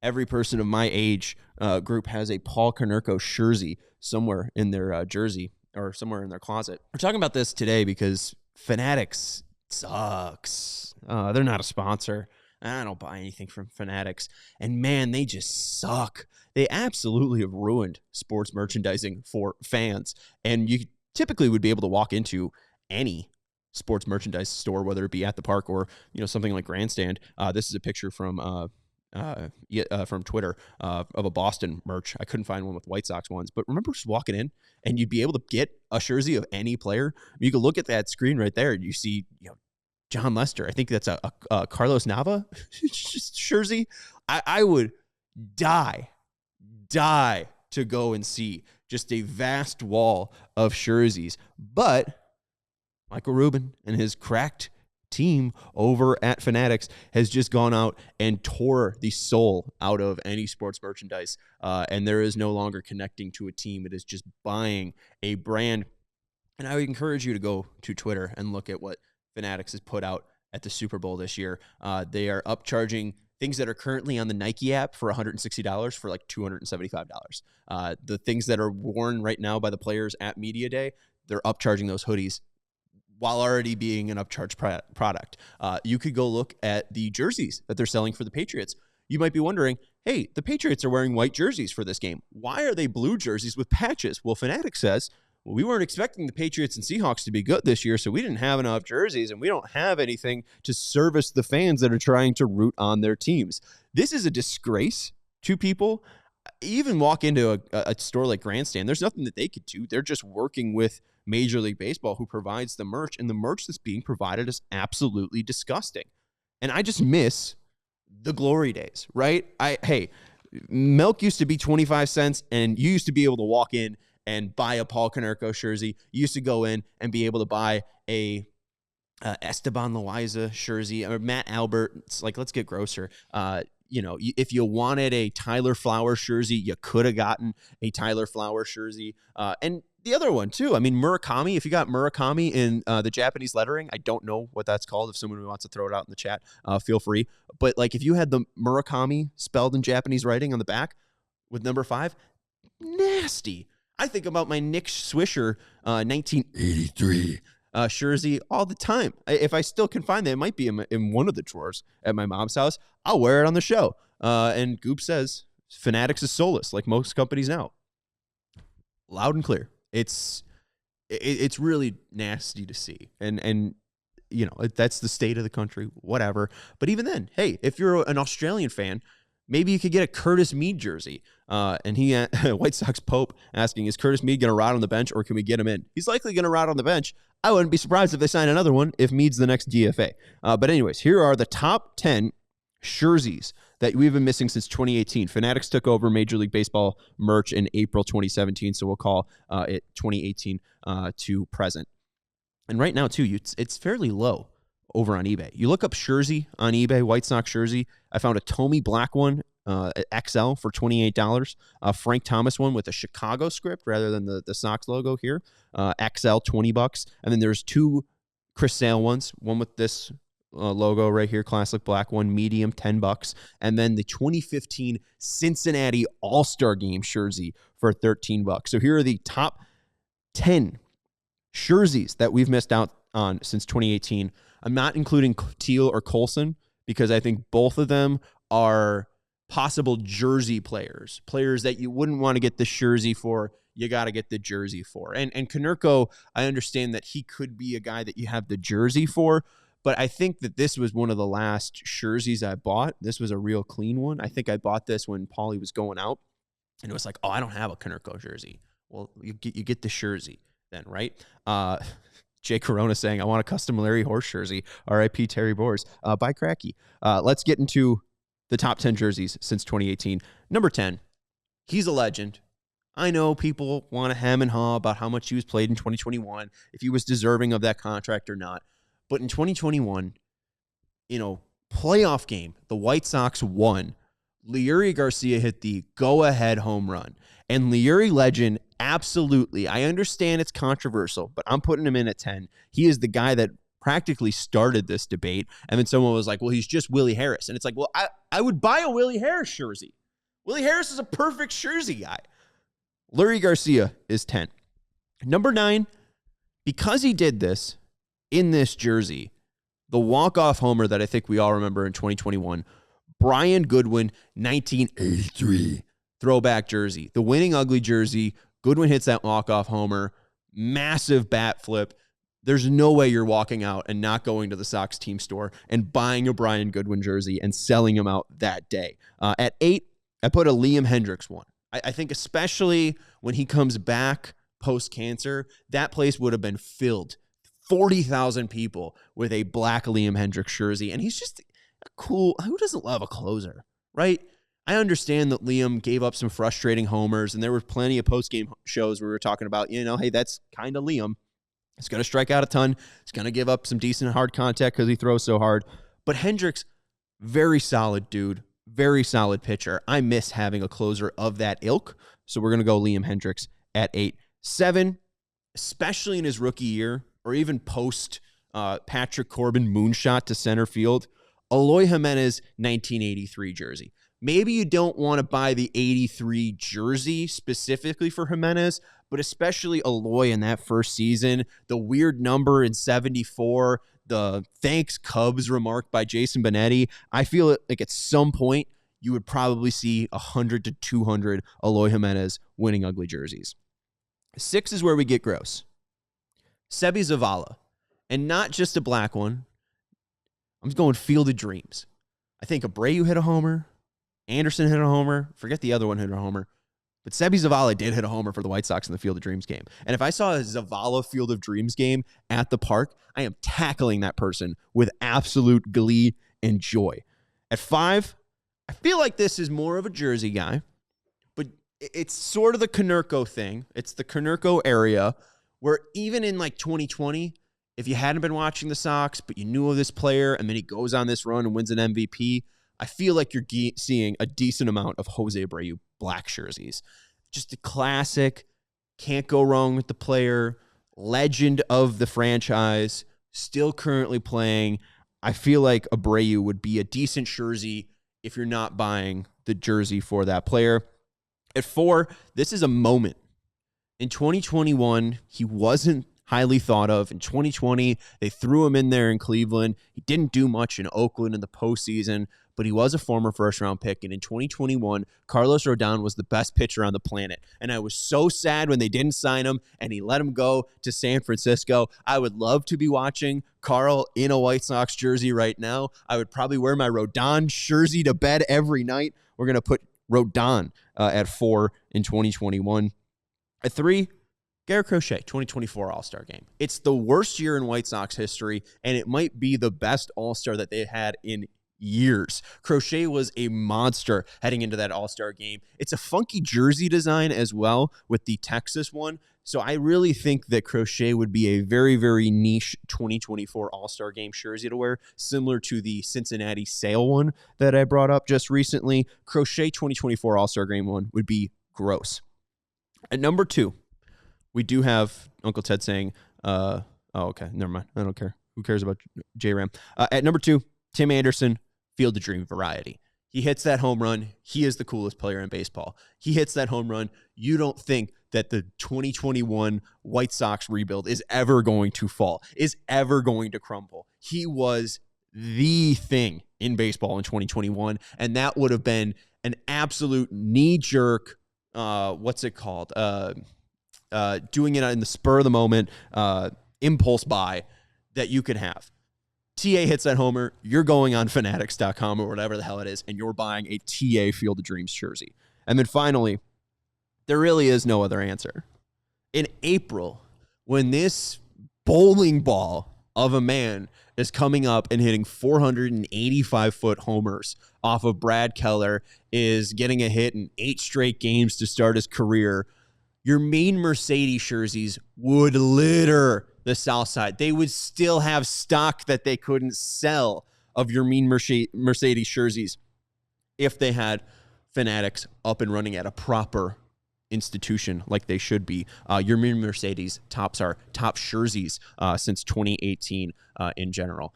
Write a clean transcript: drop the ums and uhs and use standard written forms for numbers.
every person of my age group has a Paul Konerko Shersey somewhere in their jersey or somewhere in their closet. We're talking about this today because Fanatics sucks. They're not a sponsor. I don't buy anything from Fanatics. And man, they just suck. They absolutely have ruined sports merchandising for fans. And you typically would be able to walk into any sports merchandise store, whether it be at the park or, something like Grandstand. This is a picture from Twitter of a Boston merch. I couldn't find one with White Sox ones, but remember just walking in and you'd be able to get a jersey of any player. You could look at that screen right there and you see, John Lester. I think that's a Carlos Nava jersey. I would die to go and see just a vast wall of jerseys. But Michael Rubin and his cracked team over at Fanatics has just gone out and tore the soul out of any sports merchandise. And there is no longer connecting to a team. It is just buying a brand. And I would encourage you to go to Twitter and look at what Fanatics has put out at the Super Bowl this year. They are upcharging things that are currently on the Nike app for $160 for like $275. The things that are worn right now by the players at Media Day, they're upcharging those hoodies while already being an upcharge product. You could go look at the jerseys that they're selling for the Patriots. You might be wondering, hey, the Patriots are wearing white jerseys for this game. Why are they blue jerseys with patches? Well, Fanatics says, well, we weren't expecting the Patriots and Seahawks to be good this year, so we didn't have enough jerseys, and we don't have anything to service the fans that are trying to root on their teams. This is a disgrace to people. Even walk into a store like Grandstand, there's nothing that they could do. They're just working with Major League Baseball, who provides the merch, and the merch that's being provided is absolutely disgusting. And I just miss the glory days, right? Hey, milk used to be 25 cents, and you used to be able to walk in and buy a Paul Konerko jersey. You used to go in and be able to buy a Esteban Loaiza jersey or Matt Albert. It's like, let's get grosser. If you wanted a Tyler Flowers jersey, you could have gotten a Tyler Flowers jersey. And the other one, too, I mean, Murakami, if you got Murakami in the Japanese lettering, I don't know what that's called. If someone wants to throw it out in the chat, feel free. But, like, if you had the Murakami spelled in Japanese writing on the back with number 5, nasty. I think about my Nick Swisher 1983 jersey all the time. If I still can find that, it might be in one of the drawers at my mom's house. I'll wear it on the show. And Goop says, Fanatics is soulless, like most companies now. Loud and clear. It's really nasty to see. And that's the state of the country, whatever. But even then, hey, if you're an Australian fan, maybe you could get a Curtis Mead jersey. And White Sox Pope asking, is Curtis Mead going to rot on the bench or can we get him in? He's likely going to rot on the bench. I wouldn't be surprised if they sign another one if Mead's the next DFA. But anyways, here are the top 10 jerseys that we've been missing since 2018. Fanatics took over Major League Baseball merch in April 2017, so we'll call it 2018 to present. And right now, too, it's fairly low over on eBay. You look up Shersey on eBay, White Sox jersey. I found a Tommy Black one, XL for $28. Frank Thomas one with a Chicago script rather than the Sox logo here. XL, $20. And then there's 2 Chris Sale ones, one with this logo right here, classic black one, medium, $10. And then the 2015 Cincinnati All-Star Game jersey for $13. So here are the top 10 jerseys that we've missed out on since 2018. I'm not including Teal or Colson because I think both of them are possible jersey players that you wouldn't want to get the jersey for. You got to get the jersey for. And Konerko, I understand that he could be a guy that you have the jersey for, but I think that this was one of the last jerseys I bought. This was a real clean one. I think I bought this when Paulie was going out, and it was like, oh, I don't have a Konerko jersey. Well, you get the jersey then, right? Jay Corona saying, I want a custom Larry Horse jersey. R.I.P. Terry Boers. By Cracky. Let's get into the top 10 jerseys since 2018. Number 10, he's a legend. I know people want to hem and haw about how much he was played in 2021, if he was deserving of that contract or not. But in 2021, playoff game, the White Sox won. Leury Garcia hit the go-ahead home run. And Leury legend, absolutely. I understand it's controversial, but I'm putting him in at 10. He is the guy that practically started this debate. And then someone was like, well, he's just Willie Harris. And it's like, well, I would buy a Willie Harris jersey. Willie Harris is a perfect jersey guy. Lurie Garcia is 10. Number 9, because he did this in this jersey, the walk-off homer that I think we all remember in 2021, Brian Goodwin, 1983 throwback jersey. The winning ugly jersey. Goodwin hits that walk-off homer. Massive bat flip. There's no way you're walking out and not going to the Sox team store and buying a Brian Goodwin jersey and selling him out that day. At 8, I put a Liam Hendriks one. I think especially when he comes back post-cancer, that place would have been filled. 40,000 people with a black Liam Hendriks jersey. And he's just a cool, who doesn't love a closer, right? I understand that Liam gave up some frustrating homers, and there were plenty of post-game shows where we were talking about, hey, that's kind of Liam. He's going to strike out a ton. He's going to give up some decent hard contact because he throws so hard. But Hendriks, very solid dude, very solid pitcher. I miss having a closer of that ilk. So we're going to go Liam Hendriks at 8. 7, especially in his rookie year, or even post Patrick Corbin moonshot to center field, Eloy Jimenez 1983 jersey. Maybe you don't want to buy the 83 jersey specifically for Jimenez, but especially Eloy in that first season, the weird number in 74, the thanks Cubs remark by Jason Benetti. I feel like at some point you would probably see 100 to 200 Eloy Jimenez winning ugly jerseys. 6 is where we get gross. Sebi Zavala, and not just a black one. I'm just going Field of Dreams. I think Abreu hit a homer. Anderson hit a homer. Forget the other one hit a homer. But Sebi Zavala did hit a homer for the White Sox in the Field of Dreams game. And if I saw a Zavala Field of Dreams game at the park, I am tackling that person with absolute glee and joy. At 5, I feel like this is more of a jersey guy, but it's sort of the Konerko thing. It's the Konerko area where even in like 2020, if you hadn't been watching the Sox, but you knew of this player, and then he goes on this run and wins an MVP, I feel like you're seeing a decent amount of Jose Abreu black jerseys. Just a classic, can't go wrong with the player, legend of the franchise, still currently playing. I feel like Abreu would be a decent jersey if you're not buying the jersey for that player. At 4, this is a moment. In 2021, he wasn't highly thought of. In 2020, they threw him in there in Cleveland. He didn't do much in Oakland in the postseason, but he was a former first-round pick. And in 2021, Carlos Rodon was the best pitcher on the planet. And I was so sad when they didn't sign him and he let him go to San Francisco. I would love to be watching Carl in a White Sox jersey right now. I would probably wear my Rodon jersey to bed every night. We're going to put Rodon at 4 in 2021. At 3, Garrett Crochet, 2024 All-Star Game. It's the worst year in White Sox history, and it might be the best All-Star that they had in years. Crochet was a monster heading into that All-Star Game. It's a funky jersey design as well with the Texas one, so I really think that Crochet would be a very, very niche 2024 All-Star Game jersey to wear, similar to the Cincinnati Sale one that I brought up just recently. Crochet 2024 All-Star Game one would be gross. At number 2, we do have Uncle Ted saying, oh, okay, never mind. I don't care. Who cares about J-Ram? At number 2, Tim Anderson, Field of Dream variety. He hits that home run. He is the coolest player in baseball. He hits that home run. You don't think that the 2021 White Sox rebuild is ever going to fall, is ever going to crumble. He was the thing in baseball in 2021, and that would have been an absolute knee-jerk, what's it called? Doing it in the spur of the moment, impulse buy that you could have. TA hits that homer, you're going on Fanatics.com or whatever the hell it is, and you're buying a TA Field of Dreams jersey. And then finally, there really is no other answer. In April, when this bowling ball of a man is coming up and hitting 485-foot homers off of Brad Keller, is getting a hit in 8 straight games to start his career, your main Mercedes jerseys would litter the South Side. They would still have stock that they couldn't sell of your mean Mercedes jerseys if they had Fanatics up and running at a proper institution like they should be. Your Mercedes tops are top Sherseys since 2018 in general.